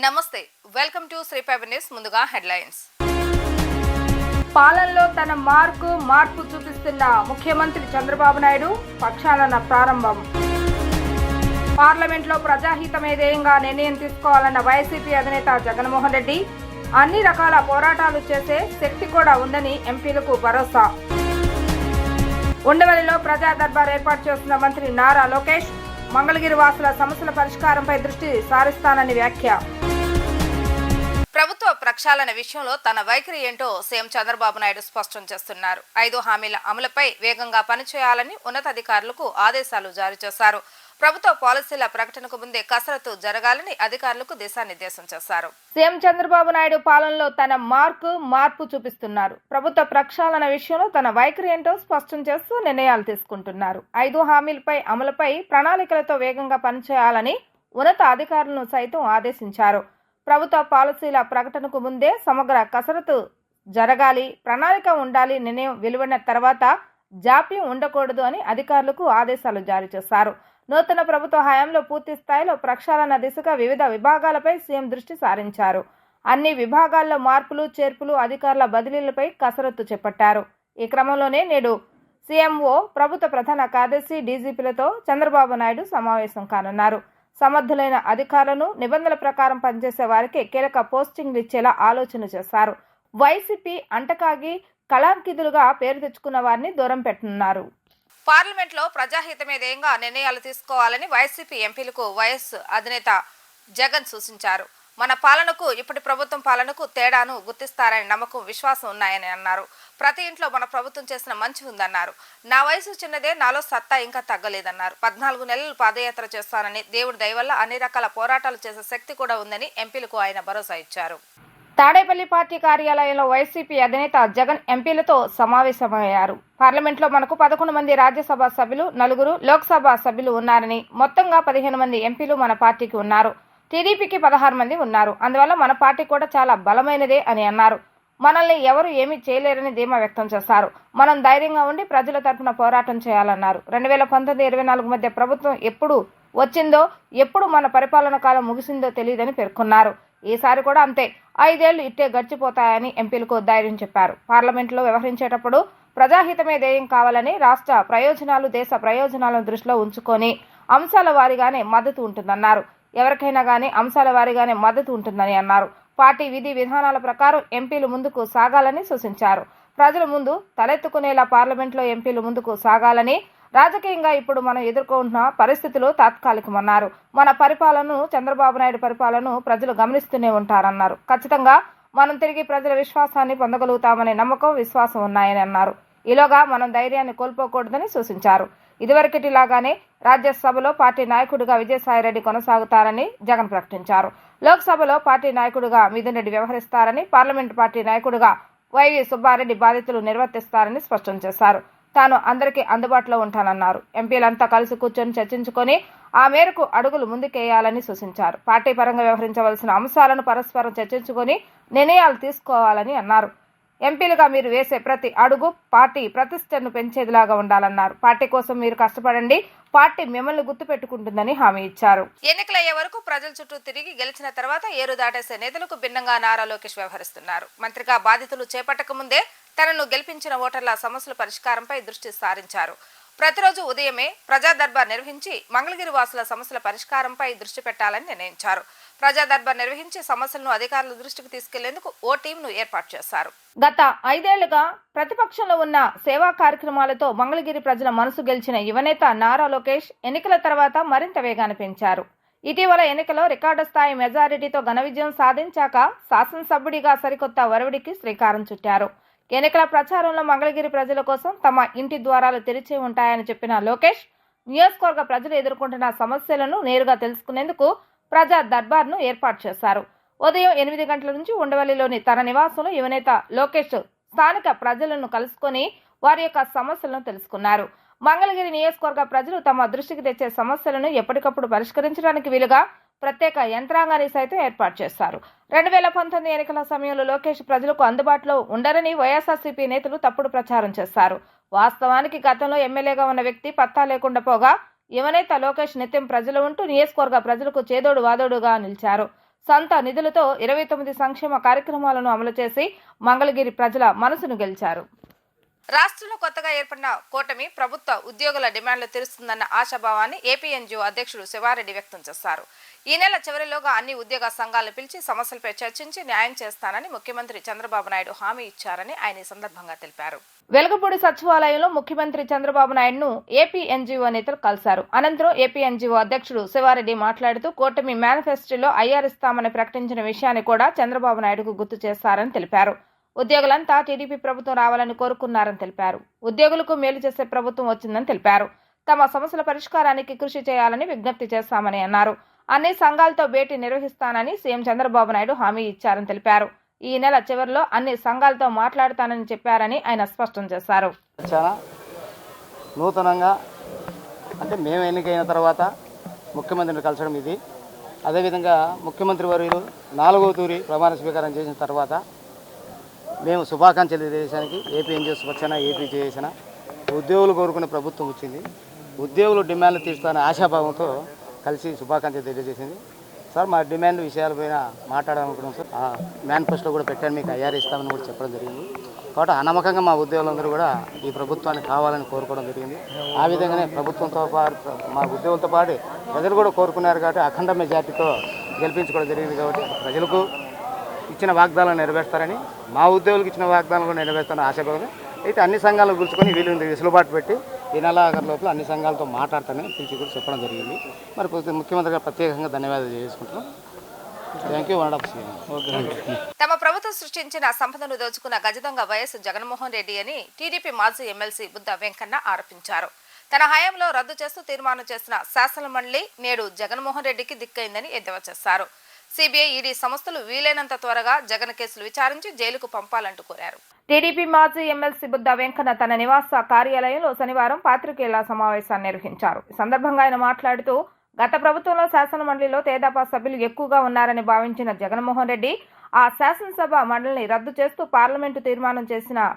నమస్తే, welcome to శ్రీపైబర్ news. ముందుగా headlines. పాలనలో తన మార్పు చూపిస్తున్న ముఖ్యమంత్రి చంద్రబాబు నాయుడు ప్రక్షాళన ప్రారంభం. పార్లమెంట్లో ప్రజాహితమే ధ్యేయంగా నిర్ణయం తీసుకోవాలన్న వైసీపీ అధినేత జగన్మోహన్ రెడ్డి. అన్ని రకాల పోరాటాలు చేసే శక్తి కూడా ఉందని ఎంపీలకు భరోసా. ఉండవల్లిలో ప్రజా దర్బార్ ఏర్పాటు చేస్తున్న మంత్రి నారా లోకేష్. మంగళగిరి వాసుల సమస్యల పరిష్కారంపై దృష్టి సారిస్తానని వ్యాఖ్య. ప్రభుత్వ ప్రక్షాళన విషయంలో తన వైఖరి ఏంటో సీఎం చంద్రబాబు నాయుడు స్పష్టం చేస్తున్నారు. 5 హామీల అమలుపై వేగంగా పనిచేయాలని ఉన్నతాధికారులకు ఆదేశాలు జారీ చేశారు. ప్రభుత్వ పాలసీల ప్రకటనకు ముందే కసరత్తు జరగాలని అధికారులకు దిశానిర్దేశం చేశారు. సీఎం చంద్రబాబు నాయుడు పాలనలో తన మార్పు చూపిస్తున్నారు. ప్రభుత్వ ప్రక్షాళన విషయంలో తన వైఖరి ఏంటో స్పష్టం చేస్తూ నిర్ణయాలు తీసుకుంటున్నారు. 5 హామీలపై అమలుపై ప్రణాళికలతో వేగంగా పనిచేయాలని ఉన్నత అధికారులను సైతం ఆదేశించారు. ప్రభుత్వ పాలసీల ప్రకటనకు ముందే సమగ్ర కసరత్తు జరగాలి, ప్రణాళిక ఉండాలి, నిర్ణయం వెలువడిన తర్వాత జాప్యం ఉండకూడదు అని అధికారులకు ఆదేశాలు జారీ చేశారు. నూతన ప్రభుత్వ హయాంలో పూర్తి స్థాయిలో ప్రక్షాళన దిశగా వివిధ విభాగాలపై సీఎం దృష్టి సారించారు. అన్ని విభాగాల్లో మార్పులు, చేర్పులు, అధికారుల బదిలీలపై కసరత్తు చేపట్టారు. ఈ క్రమంలోనే నేడు సీఎంఓ, ప్రభుత్వ ప్రధాన కార్యదర్శి, డీజీపీలతో చంద్రబాబు నాయుడు సమావేశం కానున్నారు. సమర్థులైన అధికారులను, నిబంధనల ప్రకారం పనిచేసే వారికి కీలక పోస్టింగ్లు ఇచ్చేలా ఆలోచన చేశారు. వైసీపీ అంటకాగి కళాంకితులుగా పేరు తెచ్చుకున్న వారిని దూరం పెట్టనున్నారు. పార్లమెంట్లో ప్రజాహితమే ధ్యేయంగా నిర్ణయాలు తీసుకోవాలని వైసీపీ ఎంపీలకు వైఎస్ అధినేత జగన్ సూచించారు. మన పాలనకు, ఇప్పటి ప్రభుత్వం పాలనకు తేడాను గుర్తిస్తారని నమ్మకం, విశ్వాసం ఉన్నాయని అన్నారు. ప్రతి ఇంట్లో మన ప్రభుత్వం చేసిన మంచి ఉందన్నారు. నా వయసు చిన్నదే, నాలో సత్తా ఇంకా తగ్గలేదన్నారు. 14 నెలలు పాదయాత్ర చేస్తానని, దేవుడి దయ వల్ల అన్ని రకాల పోరాటాలు చేసే శక్తి కూడా ఉందని ఎంపీలకు ఆయన భరోసా ఇచ్చారు. తాడేపల్లి పార్టీ కార్యాలయంలో వైసీపీ అధినేత జగన్ ఎంపీలతో సమావేశమయ్యారు. పార్లమెంట్లో మనకు 11 మంది రాజ్యసభ సభ్యులు, 4 లోక్సభ సభ్యులు ఉన్నారని, మొత్తంగా 15 మంది ఎంపీలు మన పార్టీకి ఉన్నారు. టీడీపీకి 16 మంది ఉన్నారు. అందువల్ల మన పార్టీ కూడా చాలా బలమైనదే అని అన్నారు. మనల్ని ఎవరు ఏమీ చేయలేరని ధీమా వ్యక్తం చేశారు. మనం ధైర్యంగా ఉండి ప్రజల తరఫున పోరాటం చేయాలన్నారు. 2019-24 మధ్య ప్రభుత్వం ఎప్పుడు వచ్చిందో, ఎప్పుడు మన పరిపాలన కాలం ముగిసిందో తెలియదని పేర్కొన్నారు. ఈసారి కూడా అంతే, 5 ఏళ్లు ఇట్టే గడిచిపోతాయని ఎంపీలకు ధైర్యం చెప్పారు. పార్లమెంట్లో వ్యవహరించేటప్పుడు ప్రజాహితమే ధ్యేయం కావాలని, రాష్ట్ర ప్రయోజనాలు, దేశ ప్రయోజనాలను దృష్టిలో ఉంచుకొని అంశాల వారీగానే మద్దతు ఉంటుందన్నారు. ఎవరికైనా కానీ అంశాల వారీగానే మద్దతు ఉంటుందని అన్నారు. పార్టీ విధి విధానాల ప్రకారం ఎంపీలు ముందుకు సాగాలని సూచించారు. ప్రజల ముందు తలెత్తుకునేలా పార్లమెంట్లో ఎంపీలు ముందుకు సాగాలని, రాజకీయంగా ఇప్పుడు మనం ఎదుర్కొంటున్న పరిస్థితులు తాత్కాలికమన్నారు. మన పరిపాలనను, చంద్రబాబు నాయుడు పరిపాలనను ప్రజలు గమనిస్తూనే ఉంటారన్నారు. ఖచ్చితంగా మనం తిరిగి ప్రజల విశ్వాసాన్ని పొందగలుగుతామనే నమ్మకం, విశ్వాసం ఉన్నాయని అన్నారు. ఈలోగా మనం ధైర్యాన్ని కోల్పోకూడదని సూచించారు. ఇదివరకటిలాగానే రాజ్యసభలో పార్టీ నాయకుడిగా విజయసాయిరెడ్డి కొనసాగుతారని జగన్ ప్రకటించారు. లోక్సభలో పార్టీ నాయకుడిగా మిథున్ రెడ్డి వ్యవహరిస్తారని, పార్లమెంటు పార్టీ నాయకుడిగా వైవి సుబ్బారెడ్డి బాధ్యతలు నిర్వర్తిస్తారని స్పష్టం చేశారు. తాను అందరికీ అందుబాటులో ఉంటానన్నారు. ఎంపీలంతా కలిసి కూర్చొని చర్చించుకొని ఆ మేరకు అడుగులు ముందుకేయాలని సూచించారు. పార్టీ పరంగా వ్యవహరించవలసిన అంశాలను పరస్పరం చర్చించుకొని నిర్ణయాలు తీసుకోవాలని అన్నారు. ఎంపీలుగా మీరు వేసే ప్రతి అడుగు పార్టీ ప్రతిష్టను పెంచేదిలాగా ఉండాలన్నారు. పార్టీ కోసం మీరు కష్టపడండి, పార్టీ మిమ్మల్ని గుర్తుపెట్టుకుంటుందని హామీ ఇచ్చారు. ఎన్నికలయ్యే వరకు ప్రజల చుట్టూ తిరిగి గెలిచిన తర్వాత ఏరు దాటేసే నేతలకు భిన్నంగా నారా లోకేష్ వ్యవహరిస్తున్నారు. మంత్రిగా బాధ్యతలు చేపట్టక ముందే తనను గెలిపించిన ఓటర్ల సమస్యల పరిష్కారంపై దృష్టి సారించారు. ప్రతిరోజు ఉదయమే ప్రజా దర్బార్ నిర్వహించి మంగళగిరి వాసుల సమస్యల పరిష్కారంపై దృష్టి పెట్టాలని నిర్ణయించారు. ప్రజా దర్బార్ నిర్వహించి సమస్యలను అధికారుల దృష్టికి తీసుకెళ్లేందుకు ఓ టీంను ఏర్పాటు చేశారు. గత 5 ఏళ్లుగా ప్రతిపక్షంలో ఉన్న సేవా కార్యక్రమాలతో మంగళగిరి ప్రజల మనసు గెలిచిన యువనేత నారా లోకేష్ ఎన్నికల తర్వాత మరింత వేగాన్ని పెంచారు. ఇటీవల ఎన్నికలో రికార్డు స్థాయి మెజారిటీతో ఘన విజయం సాధించాక శాసనసభ్యుడిగా సరికొత్త ఒరవడికి శ్రీకారం చుట్టారు. ఎన్నికల ప్రచారంలో మంగళగిరి ప్రజల కోసం తమ ఇంటి ద్వారాలు తెరిచే ఉంటాయని చెప్పిన లోకేష్, నియోజకవర్గ ప్రజలు ఎదుర్కొంటున్న సమస్యలను నేరుగా తెలుసుకునేందుకు ప్రజా దర్బార్ను ఏర్పాటు చేశారు. ఉదయం 8 గంటల నుంచి ఉండవల్లిలోని తన నివాసంలో యువనేత లోకేష్ స్థానిక ప్రజలను కలుసుకొని వారి యొక్క సమస్యలను తెలుసుకున్నారు. మంగళగిరి నియోజకవర్గ ప్రజలు తమ దృష్టికి తెచ్చే సమస్యలను ఎప్పటికప్పుడు పరిష్కరించడానికి వీలుగా ప్రత్యేక యంత్రాంగాన్ని సైతం ఏర్పాటు చేశారు. 2019 ఎన్నికల సమయంలో లోకేష్ ప్రజలకు అందుబాటులో ఉండరని వైఎస్ఆర్సీపీ నేతలు తప్పుడు ప్రచారం చేశారు. వాస్తవానికి గతంలో ఎమ్మెల్యేగా ఉన్న వ్యక్తి పత్తా లేకుండా పోగా యువనేత లోకేష్ నిత్యం ప్రజలు ఉంటూ నియోజకవర్గ ప్రజలకు చేదోడు వాదోడుగా నిలిచారు. సొంత నిధులతో 29 సంక్షేమ కార్యక్రమాలను అమలు చేసి మంగళగిరి ప్రజల మనసును గెలిచారు. రాష్ట్రంలో కొత్తగా ఏర్పడిన కూటమి ప్రభుత్వ ఉద్యోగుల డిమాండ్లు తీరుస్తుందన్న ఆశాభావాన్ని ఏపీ ఎన్జీఓ అధ్యక్షుడు శివారెడ్డి వ్యక్తం చేశారు. ఈ నెల చివరిలోగా అన్ని ఉద్యోగ సంఘాలను పిలిచి సమస్యలపై చర్చించి న్యాయం చేస్తానని ముఖ్యమంత్రి చంద్రబాబు నాయుడు హామీ ఇచ్చారని ఆయన ఈ సందర్భంగా తెలిపారు. వెలగపూడి సచివాలయంలో ముఖ్యమంత్రి చంద్రబాబు నాయుడును ఏపీ ఎన్జీఓ నేతలు కలిశారు. అనంతరం ఏపీ ఎన్జీఓ అధ్యక్షుడు శివారెడ్డి మాట్లాడుతూ కూటమి మేనిఫెస్టోలో ఐఆర్ ఇస్తామని ప్రకటించిన విషయాన్ని కూడా చంద్రబాబు నాయుడుకు గుర్తు చేశారని తెలిపారు. ఉద్యోగులంతా టీడీపీ ప్రభుత్వం రావాలని కోరుకున్నారని తెలిపారు. ఉద్యోగులకు మేలు చేసే ప్రభుత్వం వచ్చిందని తెలిపారు. తమ సమస్యల పరిష్కారానికి కృషి చేయాలని విజ్ఞప్తి చేస్తామని అన్నారు. అన్ని సంఘాలతో భేటీ నిర్వహిస్తానని సీఎం చంద్రబాబు నాయుడు హామీ ఇచ్చారని తెలిపారు. ఈ నెల చివరిలో అన్ని సంఘాలతో మాట్లాడతానని చెప్పారని ఆయన స్పష్టం చేశారు. చాలా నూతనంగా అంటే మేము ఎన్నికైన తర్వాత ముఖ్యమంత్రిని కలచడం ఇది. అదేవిధంగా ముఖ్యమంత్రి వర్యులు 4వ తూరి ప్రమాణ స్వీకారం చేసిన తర్వాత మేము శుభాకాంక్షలు తెలియజేయడానికి ఏపీ ఎన్జిఓ స్వచ్ఛన ఏపీ చేసిన ఉద్యోగులు కోరుకునే ప్రభుత్వం వచ్చింది. ఉద్యోగులు డిమాండ్లు తీర్చుతానే ఆశాభావంతో కలిసి శుభాకాంక్షలు తెలియజేసింది. సార్ మా డిమాండ్ విషయాలపైన మాట్లాడాలనుకున్నాం సార్. మేనిఫెస్టో కూడా పెట్టాను, మీకు ఐఆర్ ఇస్తామని కూడా చెప్పడం జరిగింది. కాబట్టి అనమ్మకంగా మా ఉద్యోగులందరూ కూడా ఈ ప్రభుత్వాన్ని కావాలని కోరుకోవడం జరిగింది. ఆ విధంగానే ప్రభుత్వంతో పాటు మా ఉద్యోగులతో పాటు ప్రజలు కూడా కోరుకున్నారు కాబట్టి అఖండ మెజార్టీతో గెలిపించుకోవడం జరిగింది. కాబట్టి ప్రజలకు ఇచ్చిన వాగ్దానాలు నెరవేర్స్తారని, మా ఉద్యోగులకు ఇచ్చిన వాగ్దానాలు కూడా నెరవేర్స్తారని ఆశాభావంగా అయితే అన్ని సంఘాలను కూర్చుకొని వీళ్ళు వెసులుబాటు పెట్టి ఈ నెలాఖరు లోపల అన్ని సంఘాలతో మాట్లాడతానని పిలిచి కూడా చెప్పడం జరిగింది. మరి ముఖ్యమంత్రి గారు ప్రత్యేకంగా ధన్యవాదాలు చేసుకుంటున్నాం. Thank you. తమ ప్రభుత్వం సృష్టించిన సంపదను దోచుకున్న గజదొంగ వైఎస్ జగన్మోహన్ రెడ్డి అని టీడీపీ మాజీ ఎమ్మెల్సీ బుద్ధ వెంకన్న ఆరోపించారు. తన హయాంలో రద్దు చేస్తూ తీర్మానం చేసిన శాసనమండలి నేడు జగన్మోహన్ రెడ్డికి దిక్కైందని ఎద్దేవా చేశారు. సిబిఐ, ఈడీ సంస్థలు వీలైనంత త్వరగా జగన్ కేసులు విచారించి జైలుకు పంపాలంటూ కోరారు. టీడీపీ మాజీ ఎమ్మెల్సీ బుద్ధ వెంకన్న తన నివాస కార్యాలయంలో శనివారం పాత్రికేయుల సమావేశాన్ని నిర్వహించారు. ఈ సందర్భంగా ఆయన మాట్లాడుతూ గత ప్రభుత్వంలో శాసనమండలిలో తేదాపా సభ్యులు ఎక్కువగా ఉన్నారని భావించిన జగన్మోహన్ రెడ్డి ఆ శాసనసభ మండలిని రద్దు చేస్తూ పార్లమెంటు తీర్మానం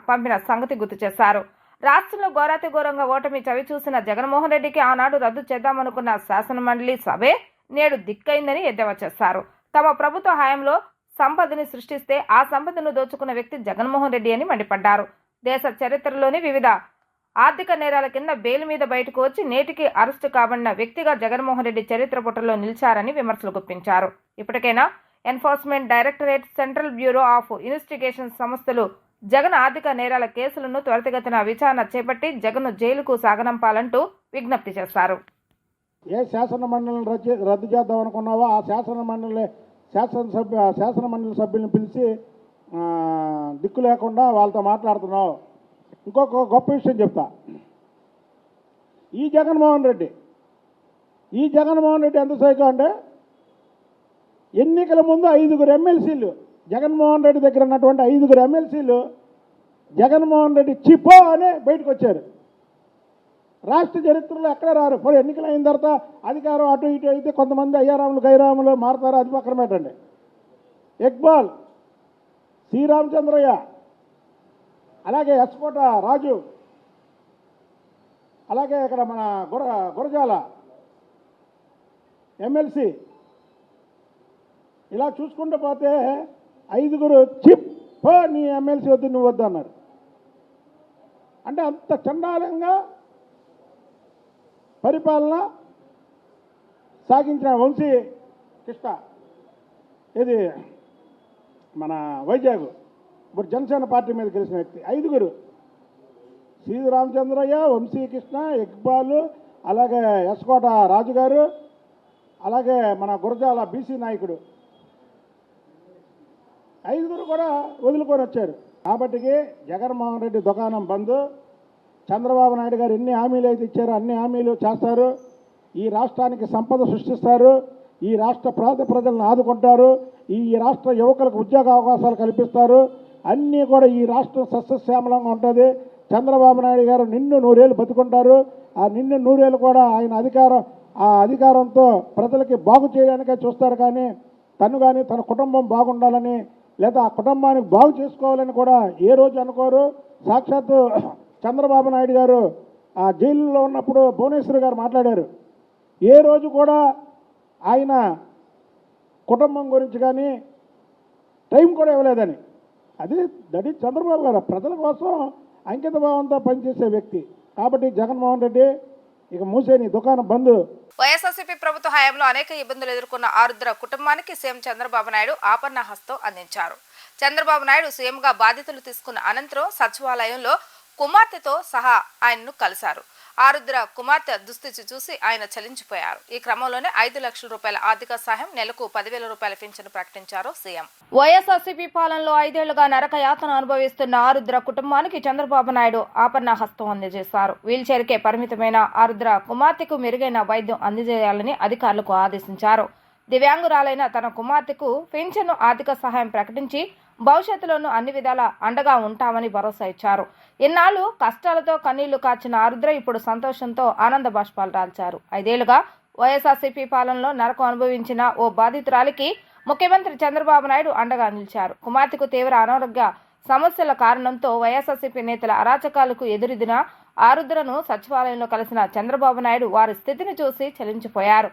పంపిన సంగతి గుర్తు చేశారు. రాష్ట్రంలో ఘోరాతి ఘోరంగా ఓటమి చవిచూసిన జగన్మోహన్ రెడ్డికి ఆనాడు రద్దు చేద్దామనుకున్న శాసనమండలి సభే నేడు దిక్కైందని ఎద్దేవా చేశారు. తమ ప్రభుత్వ హయాంలో సంపదని సృష్టిస్తే ఆ సంపదను దోచుకున్న వ్యక్తి జగన్మోహన్ రెడ్డి అని మండిపడ్డారు. దేశ చరిత్రలోని వివిధ ఆర్థిక నేరాల కింద బెయిల్ మీద బయటకు వచ్చి నేటికి అరెస్టు కాబడిన వ్యక్తిగా జగన్మోహన్ రెడ్డి చరిత్ర పుటల్లో నిలిచారని విమర్శలు గుప్పించారు. ఇప్పటికైనా enforcement directorate, central bureau of investigation సంస్థలు జగన్ ఆర్థిక నేరాల కేసులను త్వరితగతిన విచారణ చేపట్టి జగన్ను జైలుకు సాగనంపాలంటూ విజ్ఞప్తి చేశారు. ఏ శాసన మండలిని రద్దు చేద్దాం అనుకున్నావో ఆ శాసన మండలి సభ్యులను పిలిచి దిక్కు లేకుండా వాళ్ళతో మాట్లాడుతున్నావు. ఇంకొక గొప్ప విషయం చెప్తా. ఈ జగన్మోహన్ రెడ్డి ఎంత సైకో అంటే ఎన్నికల ముందు 5 ఎమ్మెల్సీలు జగన్మోహన్ రెడ్డి దగ్గర ఉన్నటువంటి 5 ఎమ్మెల్సీలు జగన్మోహన్ రెడ్డి చిపో అని బయటకు వచ్చారు. రాష్ట్ర చరిత్రలో ఎక్కడ రారు. ఇప్పుడు ఎన్నికలు అయిన తర్వాత అధికారం అటు ఇటు అయితే కొంతమంది అయ్యారాములు గైరాములు మారుతారు, అది పక్కన పెట్టండి. ఇక్బాల్, శ్రీరామచంద్రయ్య, అలాగే ఎస్కోట రాజు, అలాగే ఇక్కడ మన గురజాల ఎమ్మెల్సీ, ఇలా చూసుకుంటూ పోతే 5 చిప్ నీ ఎమ్మెల్సీ వద్దు, నువ్వు వద్దు అన్నారు. అంటే అంత చండాలంగా పరిపాలన సాగించిన వంశీ కృష్ణ, ఇది మన వైజాగ్, ఇప్పుడు జనసేన పార్టీ మీద గెలిచిన వ్యక్తి. 5 శ్రీరామచంద్రయ్య, వంశీ కృష్ణ, ఇక్బాల్, అలాగే ఎస్కోట రాజు గారు, అలాగే మన గురజాల బీసీ నాయకుడు, 5 కూడా వదులుకొని వచ్చారు. కాబట్టి జగన్మోహన్ రెడ్డి దుకాణం బంద్. చంద్రబాబు నాయుడు గారు ఎన్ని హామీలు అయితే ఇచ్చారో అన్ని హామీలు చేస్తారు. ఈ రాష్ట్రానికి సంపద సృష్టిస్తారు. ఈ రాష్ట్ర ప్రజలను ఆదుకుంటారు. ఈ రాష్ట్ర యువకులకు ఉద్యోగ అవకాశాలు కల్పిస్తారు. అన్నీ కూడా ఈ రాష్ట్రం సస్యశ్యామలంగా ఉంటుంది. చంద్రబాబు నాయుడు గారు నిన్ను 100 ఏళ్ళు బతుకుంటారు. ఆ నిన్ను 100 ఏళ్ళు కూడా ఆయన అధికారంతో ప్రజలకి బాగు చేయడానికే చూస్తారు. కానీ తన కుటుంబం బాగుండాలని లేదా ఆ కుటుంబానికి బాగు చేసుకోవాలని కూడా ఏ రోజు అనుకోరు. సాక్షాత్తు చంద్రబాబు నాయుడు గారు ఆ జైలులో ఉన్నప్పుడు భువనేశ్వర్ గారు మాట్లాడారు. ఏ రోజు కూడా ఆయన కుటుంబం గురించి కానీ టైం కూడా ఇవ్వలేదని. దట్ ఈజ్ చంద్రబాబు గారు ప్రజల కోసం అంకిత భావంతో పనిచేసే వ్యక్తి. కాబట్టి జగన్మోహన్ రెడ్డి ఇక మూసేని దుకాణం బంద్. వైఎస్ఆర్సీపీ ప్రభుత్వ హయాంలో అనేక ఇబ్బందులు ఎదుర్కొన్న ఆరుద్ర కుటుంబానికి సీఎం చంద్రబాబు నాయుడు ఆపన్న హస్తం అందించారు. చంద్రబాబు నాయుడు సీఎంగా బాధ్యతలు తీసుకున్న అనంతరం సచివాలయంలో కుమార్తెతో సహా ఆయన్ను కలిశారు. ఆరుద్ర కుమార్తె దుస్థితి చూసి ఆయన చలించిపోయారు. ఈ క్రమంలోనే 5 లక్షల రూపాయల ఆర్థిక సహాయం, నెలకు 10,000 రూపాయల పింఛను ప్రకటించారు సీఎం. వైఎస్ఆర్సీపీ పాలనలో 5 ఏళ్లుగా నరక యాతన అనుభవిస్తున్న ఆరుద్ర కుటుంబానికి చంద్రబాబు నాయుడు ఆపన్న హస్తం అందజేశారు. వీల్చైర్కే పరిమితమైన ఆరుద్ర కుమార్తెకు మెరుగైన వైద్యం అందజేయాలని అధికారులకు ఆదేశించారు. దివ్యాంగురాలైన తన కుమార్తెకు పింఛను ఆర్థిక సహాయం ప్రకటించి భవిష్యత్తులోనూ అన్ని విధాల అండగా ఉంటామని భరోసా ఇచ్చారు. ఇన్నాళ్లు కష్టాలతో కన్నీళ్లు కార్చిన ఆరుద్ర ఇప్పుడు సంతోషంతో ఆనంద బాష్పాలు రాల్చారు. 5 ఏళ్లుగా వైఎస్ఆర్సీపీ పాలనలో నరకం అనుభవించిన ఓ బాధితురాలికి ముఖ్యమంత్రి చంద్రబాబు నాయుడు అండగా నిలిచారు. కుమార్తెకు తీవ్ర అనారోగ్య సమస్యల కారణంతో వైఎస్ఆర్సీపీ నేతల అరాచకాలకు ఎదురెదిన ఆరుద్రను సచివాలయంలో కలిసిన చంద్రబాబు నాయుడు వారి స్థితిని చూసి చలించిపోయారు.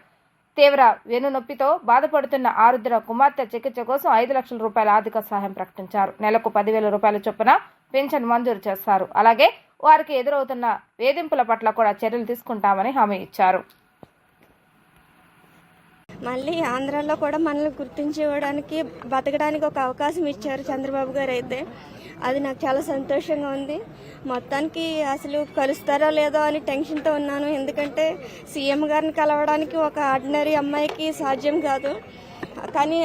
తీవ్ర వెన్నునొప్పితో బాధపడుతున్న ఆరుద్ర కుమార్తె చికిత్స కోసం 5 లక్షల రూపాయల ఆర్థిక సహాయం ప్రకటించారు. నెలకు 10,000 రూపాయల చొప్పున పెన్షన్ మంజూరు చేస్తారు. అలాగే వారికి ఎదురవుతున్న వేధింపుల పట్ల కూడా చర్యలు తీసుకుంటామని హామీ ఇచ్చారు. మళ్ళీ ఆంధ్రాలో కూడా మనల్ని గుర్తించుకోవడానికి బతకడానికి ఒక అవకాశం ఇచ్చారు చంద్రబాబు గారు. అయితే అది నాకు చాలా సంతోషంగా ఉంది. మొత్తానికి అసలు కలుస్తారో లేదో అని టెన్షన్తో ఉన్నాను. ఎందుకంటే సీఎం గారిని కలవడానికి ఒక ఆర్డినరీ అమ్మాయికి సాధ్యం కాదు. కానీ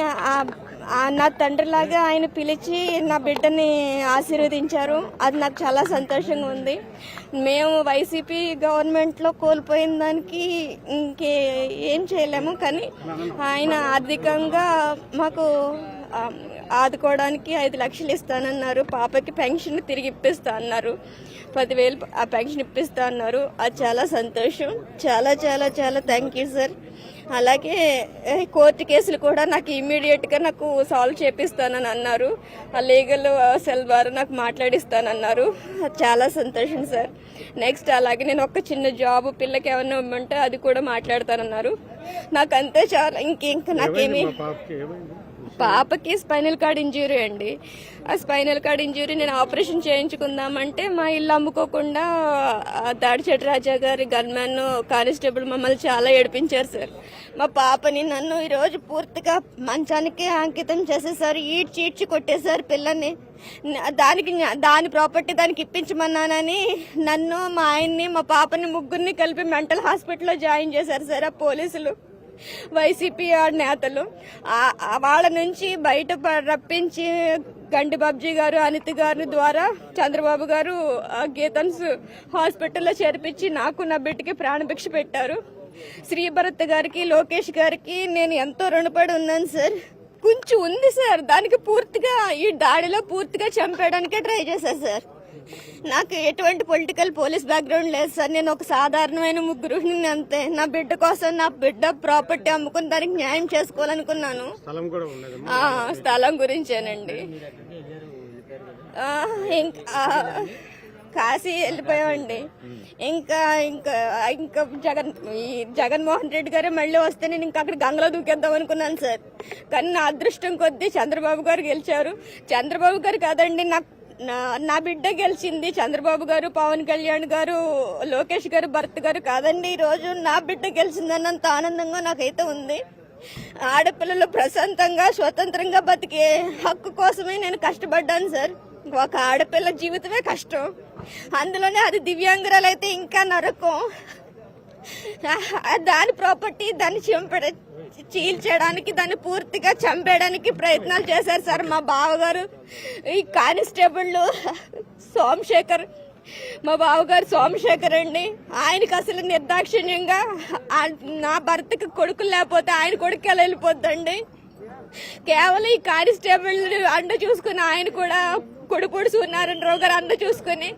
నా తండ్రిలాగా ఆయన పిలిచి నా బిడ్డని ఆశీర్వదించారు. అది నాకు చాలా సంతోషంగా ఉంది. మేము వైసీపీ గవర్నమెంట్లో కోల్పోయిన దానికి ఏం చేయలేము. కానీ ఆయన ఆర్థికంగా మాకు ఆదుకోవడానికి 5 లక్షలు ఇస్తానన్నారు. పాపకి పెన్షన్ తిరిగి ఇప్పిస్తా అన్నారు. 10,000 ఆ పెన్షన్ ఇప్పిస్తా అన్నారు. అది చాలా సంతోషం. చాలా చాలా చాలా థ్యాంక్ యూ సార్. అలాగే కోర్టు కేసులు కూడా నాకు ఇమ్మీడియట్గా నాకు సాల్వ్ చేపిస్తానని అన్నారు. ఆ లీగల్ సెల్ ద్వారా నాకు మాట్లాడిస్తానన్నారు. చాలా సంతోషం సార్. నెక్స్ట్ అలాగే నేను ఒక చిన్న జాబ్ పిల్లకి ఏమన్నా ఇవ్వమంటే అది కూడా మాట్లాడతానన్నారు. నాకంతే చాలా. ఇంకా నాకేమీ పాపకి స్పైనల్ కార్డ్ ఇంజ్యూరీ అండి. ఆ స్పైనల్ కార్డ్ ఇంజ్యూరీ నేను ఆపరేషన్ చేయించుకుందామంటే మా ఇల్లు అమ్ముకోకుండా దాడిచెట్టు రాజా గారి గన్మ్యాన్ కానిస్టేబుల్ మమ్మల్ని చాలా ఏడిపించారు సార్. మా పాపని నన్ను ఈరోజు పూర్తిగా మంచానికి అంకితం చేసేసారు. ఈడ్చి కొట్టేశారు పిల్లని. దాని ప్రాపర్టీ దానికి ఇప్పించమన్నానని నన్ను, మా ఆయన్ని, మా పాపని ముగ్గురిని కలిపి మెంటల్ హాస్పిటల్లో జాయిన్ చేశారు సార్ ఆ పోలీసులు, వైసీపీ నేతలు. వాళ్ళ నుంచి బయట రప్పించి గండి బాబ్జీ గారు, అనిత్ గారి ద్వారా చంద్రబాబు గారు గీతన్స్ హాస్పిటల్లో చేర్పించి నాకు నా బిడ్డకి ప్రాణభిక్ష పెట్టారు. శ్రీభరత్ గారికి, లోకేష్ గారికి నేను ఎంతో రుణపడి ఉన్నాను సార్. కొంచెం ఉంది సార్, దానికి పూర్తిగా ఈ దాడిలో పూర్తిగా చంపేయడానికే ట్రై చేశారు సార్. నాకు ఎటువంటి పొలిటికల్ పోలీస్ బ్యాక్గ్రౌండ్ లేదు సార్. నేను ఒక సాధారణమైన గృహిణిని అంతే. నా బిడ్డ కోసం నా బిడ్డ ప్రాపర్టీ అమ్ముకుని దానికి న్యాయం చేసుకోవాలనుకున్నాను. స్థలం గురించేనండి. ఇంకా కాశీ వెళ్ళిపోయామండి. ఇంకా ఇంకా ఇంకా జగన్మోహన్ రెడ్డి గారే మళ్ళీ వస్తే నేను ఇంకా అక్కడ గంగలో దూకేద్దాం అనుకున్నాను సార్. కానీ నా అదృష్టం కొద్దీ చంద్రబాబు గారు గెలిచారు. చంద్రబాబు గారు కాదండి, నా బిడ్డ గెలిచింది. చంద్రబాబు గారు, పవన్ కళ్యాణ్ గారు, లోకేష్ గారు భర్త గారు కాదండి. ఈరోజు నా బిడ్డ గెలిచిందన్నంత ఆనందంగా నాకైతే ఉంది. ఆడపిల్లలు ప్రశాంతంగా స్వతంత్రంగా బతికే హక్కు కోసమే నేను కష్టపడ్డాను సార్. ఒక ఆడపిల్ల జీవితమే కష్టం, అందులోనే అది దివ్యాంగురాలు అయితే ఇంకా నరకం. దాని ప్రాపర్టీ దాన్ని చీల్చడానికి, దాన్ని పూర్తిగా చంపేయడానికి ప్రయత్నాలు చేశారు సార్ మా బావగారు. ఈ కానిస్టేబుల్ సోమశేఖర్, మా బావగారు సోమశేఖర్ అండి. ఆయనకి అసలు నిర్దాక్షిణ్యంగా నా భర్తకి కొడుకులు లేకపోతే ఆయన కొడుకు ఎలా వెళ్ళిపోద్దండి. కేవలం ఈ కానిస్టేబుల్ అండ చూసుకుని ఆయన కూడా కొడుపూడి సూర్యనారాయణరావు గారు అండ చూసుకుని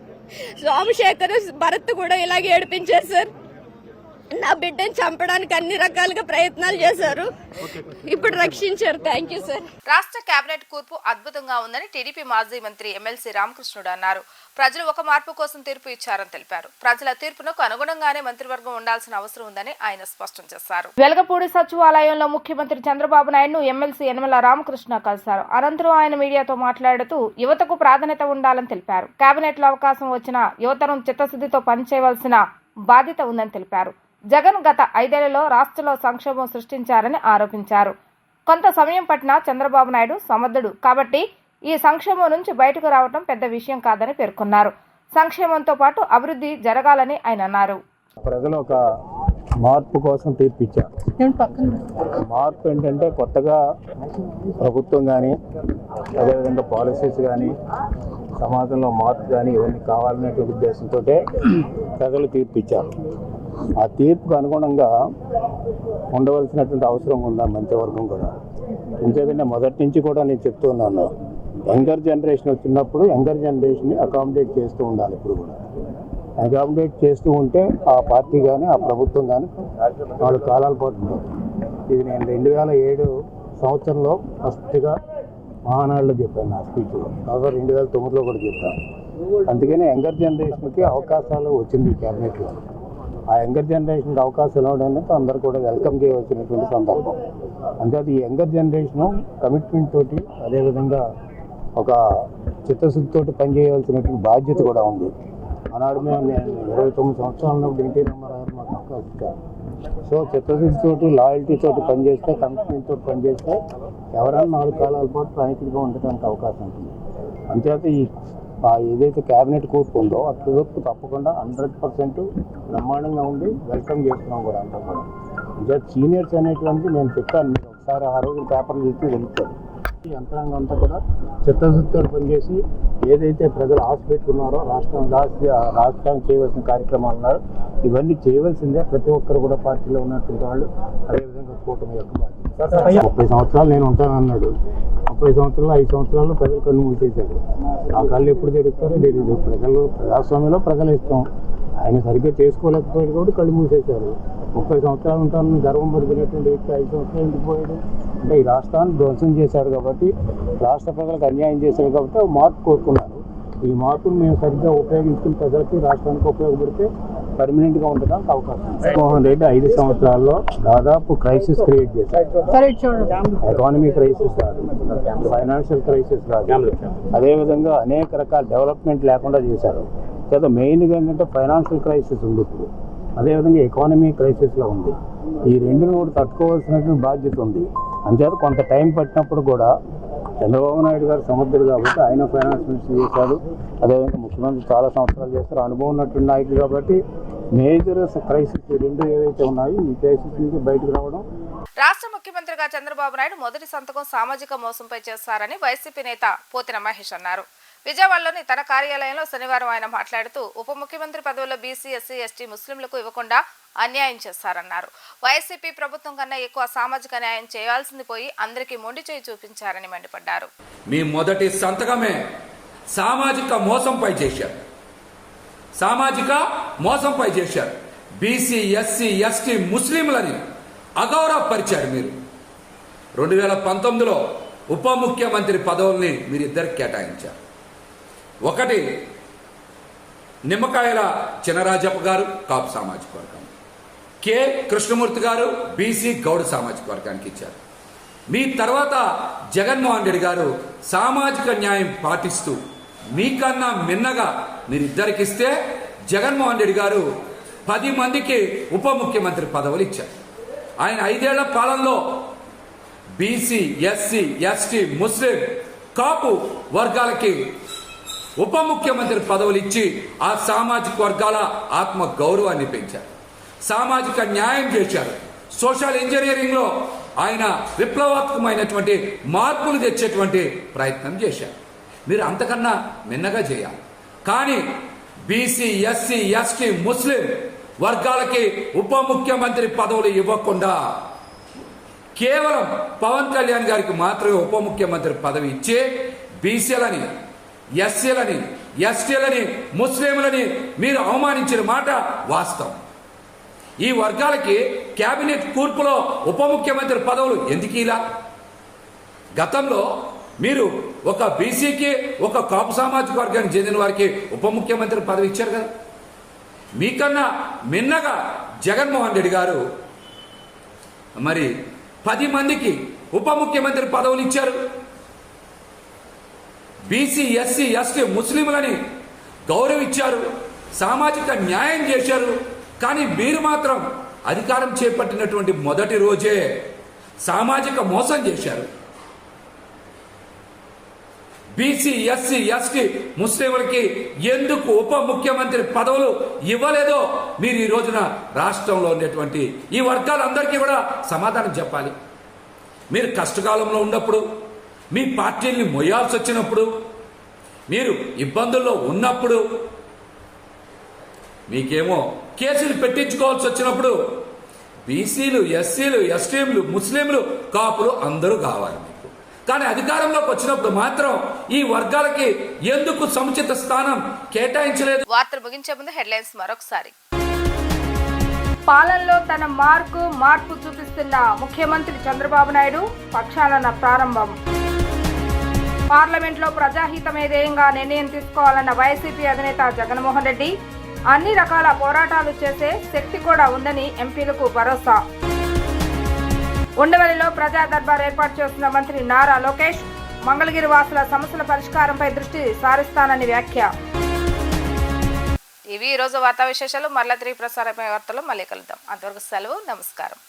సోమశేఖర్ భరత్ కూడా ఇలాగే ఏడిపించారు సార్. నా బిడ్డను చంపడానికి అన్ని రకాలుగా ప్రయత్నాలు చేశారు. ఇప్పుడు రక్షించారు. Thank you sir. రాష్ట్ర కేబినెట్ కూర్పు అద్భుతంగా ఉందని టీడీపీ మాజీ మంత్రి ఎమ్మెల్సీ రామకృష్ణుడు అన్నారు. ప్రజలు ఒక మార్పు కోసం తీర్పు ఇచ్చారని తెలిపారు. ప్రజల తీర్పునకు అనుగుణంగానే మంత్రివర్గం ఉండాల్సిన అవసరం ఉందని ఆయన స్పష్టం చేశారు. వెలగపూడి సచివాలయంలో ముఖ్యమంత్రి చంద్రబాబు నాయుడును ఎమ్మెల్సీ యనమల రామకృష్ణ కలిశారు. అనంతరం ఆయన మీడియాతో మాట్లాడుతూ యువతకు ప్రాధాన్యత ఉండాలని తెలిపారు. కేబినెట్ లో అవకాశం వచ్చిన యువతరం చిత్తశుద్ధితో పనిచేయవలసిన బాధ్యత ఉందని తెలిపారు. జగన్ గత 5 ఏళ్లలో రాష్ట్రంలో సంక్షోభం సృష్టించారని ఆరోపించారు. కొంత సమయం పట్టినా చంద్రబాబు నాయుడు సమర్థుడు కాబట్టి ఈ సంక్షేమం నుంచి బయటకు రావడం పెద్ద విషయం కాదని పేర్కొన్నారు. సంక్షేమంతో పాటు అభివృద్ధి జరగాలని ఆయన అన్నారు. ప్రజలు ఒక మార్పు కోసం తీర్పిచ్చారు. మార్పు ఏంటంటే కొత్తగా ప్రభుత్వం కానీ అదేవిధంగా పాలసీస్ కానీ సమాజంలో మార్పు కానీ ఇవన్నీ కావాలనేటువంటి ఉద్దేశంతో ప్రజలు తీర్పిచ్చారు. ఆ తీర్పుకు అనుగుణంగా ఉండవలసినటువంటి అవసరం ఉందా మంత్రివర్గం కూడా. ఎందుకంటే మొదటి నుంచి కూడా నేను చెప్తూ ఉన్నాను, యంగర్ జనరేషన్ వచ్చినప్పుడు యంగర్ జనరేషన్ని అకామిడేట్ చేస్తూ ఉండాలి. ఇప్పుడు కూడా అకామిడేట్ చేస్తూ ఉంటే ఆ పార్టీ కానీ ఆ ప్రభుత్వం కానీ 4 కాలాల పాటు ఉంటుంది. ఇది నేను 2007 సంవత్సరంలో ఫస్ట్గా మహానాడులో చెప్పాను నా స్పీచ్లో. తర్వాత 2009లో కూడా చెప్పాను. అందుకని యంగర్ జనరేషన్కి అవకాశాలు వచ్చింది ఈ క్యాబినెట్లో. ఆ యంగర్ జనరేషన్కి అవకాశాలు ఇవ్వడానికి అందరూ కూడా వెల్కమ్ చేయవలసినటువంటి సందర్భం. అంతే ఈ యంగర్ జనరేషను కమిట్మెంట్ తోటి అదేవిధంగా ఒక చిత్తశుద్ధితోటి పనిచేయవలసినటువంటి బాధ్యత కూడా ఉంది. ఆనాడు మేము 29 సంవత్సరాల ఉన్నప్పుడు ఎన్టీ రామారావు మాకు అవకాశం ఇచ్చారు. సో చిత్తశుద్ధితోటి లాయల్టీతోటి పనిచేస్తే కమిట్మెంట్ తోటి పనిచేస్తే ఎవరైనా 4 కాలాల పాటు నాయకుడిగా ఉండటానికి అవకాశం ఉంటుంది. అంతేత ఈ ఏదైతే క్యాబినెట్ కూర్పు ఉందో అట్లా తప్పకుండా 100% బ్రహ్మాండంగా ఉండి వెల్కమ్ చేస్తున్నాం కూడా అంతా కూడా. ఇంకా సీనియర్స్ అనేటువంటిది నేను చెప్పాను, మీరు ఒకసారి ఆ రోజు పేపర్లు చూస్తే తెలుస్తుంది. ఈ యంత్రాంగం అంతా కూడా చిత్తశుద్ధితో పనిచేసి ఏదైతే ప్రజలు ఆశ పెట్టుకున్నారో రాష్ట్రానికి చేయవలసిన కార్యక్రమాలు ఉన్నారో ఇవన్నీ చేయవలసిందే. ప్రతి ఒక్కరు కూడా పార్టీలో ఉన్నటువంటి వాళ్ళు అదేవిధంగా కూటమి యొక్క బాధ్యత. 30 సంవత్సరాలు నేను ఉంటానన్నాడు. 30 సంవత్సరాలు 5 సంవత్సరాలు ప్రజలు కన్ను మూసేశారు. ఆ కళ్ళు ఎప్పుడు తెరుస్తారో తెలియదు. ప్రజాస్వామ్యంలో ప్రజలు ఇష్టం. ఆయన సరిగ్గా చేసుకోలేకపోయాడు కాబట్టి కళ్ళు మూసేశారు. 30 సంవత్సరాలు ఉంటానని గర్వం పడిపోయినటువంటి వ్యక్తి 5 సంవత్సరాలు ఎందుకు పోయాడు అంటే ఈ రాష్ట్రాన్ని ధ్వంసం చేశాడు కాబట్టి, రాష్ట్ర ప్రజలకు అన్యాయం చేశాడు కాబట్టి మార్పు కోరుకున్నారు. ఈ మార్పును మేము సరిగ్గా ఉపయోగించుకుని ప్రజలకి రాష్ట్రానికి ఉపయోగపడితే పర్మనెంట్గా ఉండడానికి అవకాశం ఉంది. జగన్మోహన్ రెడ్డి 5 సంవత్సరాల్లో దాదాపు క్రైసిస్ క్రియేట్ చేశారు. ఎకానమీ క్రైసిస్ కాదు, ఫైనాన్షియల్ క్రైసిస్ కాదు, అదేవిధంగా అనేక రకాల డెవలప్మెంట్ లేకుండా చేశారు. లేదా మెయిన్గా ఏంటంటే ఫైనాన్షియల్ క్రైసిస్ ఉంది ఇప్పుడు, అదేవిధంగా ఎకానమీ క్రైసిస్లో ఉంది. ఈ రెండును కూడా తట్టుకోవాల్సినటువంటి బాధ్యత ఉంది. అంచేత కొంత టైం పట్టినప్పుడు కూడా చంద్రబాబు నాయుడు గారు సమర్థుడు కాబట్టి ఆయన ఫైనాన్స్ మినిస్టర్ చేశారు. అదేవిధంగా ముఖ్యమంత్రి చాలా సంవత్సరాలు చేస్తారు, అనుభవం ఉన్నటువంటి నాయకులు కాబట్టి మేజర్ క్రైసిస్ రెండు ఏవైతే ఉన్నాయో ఈ క్రైసిస్ నుంచి బయటకు రావడం. రాష్ట్ర ముఖ్యమంత్రిగా చంద్రబాబు నాయుడు మొదటి సంతకం సామాజిక మోసంపై చేస్తారని వైసీపీ నేత పోతిన మహేష్ అన్నారు. విజయవాడలోని తన కార్యాలయంలో శనివారం ఆయన మాట్లాడుతూ ఉప ముఖ్యమంత్రి పదవుల్లో బీసీ, ఎస్సీ, ఎస్టీ, ముస్లింలకు ఇవ్వకుండా అన్యాయం చేస్తారన్నారు. వైసీపీ ప్రభుత్వం కన్నా ఎక్కువ సామాజిక న్యాయం చేయాల్సింది పోయి అందరికీ మొండి చేయి చూపించారని మండిపడ్డారు. మీ మొదటి సంతకమే సామాజిక మోసంపై చేశారు. సామాజిక మోసంపై చేశారు. బీసీ, ఎస్సీ, ఎస్టీ, ముస్లింలని అగౌరవపరిచారు. మీరు 2019లో ఉప ముఖ్యమంత్రి పదవుల్ని మీరిద్దరికి కేటాయించారు. ఒకటి నిమ్మకాయల చినరాజప్ప గారు కాపు సామాజిక వర్గం, కె కృష్ణమూర్తి గారు బీసీ గౌడ సామాజిక వర్గానికి ఇచ్చారు. మీ తర్వాత జగన్మోహన్ రెడ్డి గారు సామాజిక న్యాయం పాటిస్తూ మీకన్నా మిన్నగా మీరిద్దరికి ఇస్తే జగన్మోహన్ రెడ్డి గారు 10 మందికి ఉప ముఖ్యమంత్రి పదవులు ఇచ్చారు. ఆయన 5 ఏళ్ల పాలనలో బీసీ, ఎస్సీ, ఎస్టీ, ముస్లిం, కాపు వర్గాలకి ఉప ముఖ్యమంత్రి పదవులు ఇచ్చి ఆ సామాజిక వర్గాల ఆత్మ గౌరవాన్ని పెంచారు. సామాజిక న్యాయం చేశారు. సోషల్ ఇంజనీరింగ్ లో ఆయన విప్లవాత్మకమైనటువంటి మార్పులు తెచ్చేటువంటి ప్రయత్నం చేశారు. మీరు అంతకన్నా మిన్నగా చేయాలి. కానీ బీసీ, ఎస్సీ, ఎస్టీ, ముస్లిం వర్గాలకి ఉప ముఖ్యమంత్రి పదవులు ఇవ్వకుండా కేవలం పవన్ కళ్యాణ్ గారికి మాత్రమే ఉప ముఖ్యమంత్రి పదవి ఇచ్చి బీసీలని, ఎస్సీలని, ఎస్టీలని, ముస్లింలని మీరు అవమానించిన మాట వాస్తవం. ఈ వర్గాలకి కేబినెట్ కూర్పులో ఉప ముఖ్యమంత్రి పదవులు ఎందుకు ఇలా? గతంలో మీరు ఒక బీసీకి ఒక కాపు సామాజిక వర్గానికి చెందిన వారికి ఉప ముఖ్యమంత్రి పదవి ఇచ్చారు కదా. మీకన్నా మిన్నగా జగన్మోహన్ రెడ్డి గారు మరి 10 మందికి ఉప ముఖ్యమంత్రి పదవులు ఇచ్చారు. బీసీ, ఎస్సీ, ఎస్టీ, ముస్లింలని గౌరవించారు, సామాజిక న్యాయం చేశారు. కానీ మీరు మాత్రం అధికారం చేపట్టినటువంటి మొదటి రోజే సామాజిక మోసం చేశారు. బీసీ, ఎస్సీ, ఎస్టీ, ముస్లింలకి ఎందుకు ఉప ముఖ్యమంత్రి పదవులు ఇవ్వలేదో మీరు ఈ రోజున రాష్ట్రంలో ఉండేటువంటి ఈ వర్గాలందరికీ కూడా సమాధానం చెప్పాలి. మీరు కష్టకాలంలో ఉన్నప్పుడు, మీ పార్టీల్ని మొయ్యాల్సి వచ్చినప్పుడు, మీరు ఇబ్బందుల్లో ఉన్నప్పుడు, మీకేమో కేసులు పెట్టించుకోవాల్సి వచ్చినప్పుడు బీసీలు, ఎస్సీలు, ఎస్టీలు, ముస్లింలు, కాపులు అందరూ కావాలి మీకు. కానీ అధికారంలోకి వచ్చినప్పుడు మాత్రం ఈ వర్గాలకి ఎందుకు సముచిత స్థానం కేటాయించలేదు? వార్తలు ముగించే ముందు హెడ్లైన్స్ మరొకసారి. పాలనలో తన మార్పు చూపిస్తున్న ముఖ్యమంత్రి చంద్రబాబు నాయుడు పక్షాలన ప్రారంభం. పార్లమెంట్లో ప్రజాహితమే ధ్యేయంగా నిర్ణయం తీసుకోవాలన్న వైసీపీ అధినేత జగన్మోహన్ రెడ్డి, అన్ని రకాల పోరాటాలు చేసే శక్తి కూడా ఉందని ఎంపీలకు భరోసా. ఉండవల్లిలో ప్రజా దర్బార్ ఏర్పాటు చేస్తున్న మంత్రి నారా లోకేష్, మంగళగిరి వాసుల సమస్యల పరిష్కారంపై దృష్టి సారిస్తానని వ్యాఖ్య. ఇవి ఈ రోజు వార్తా విశేషాలు. మరలా తిరిగి ప్రసారమైన వార్తలు మళ్ళీ కలుద్దాం. అంతవరకు సెలవు, నమస్కారం.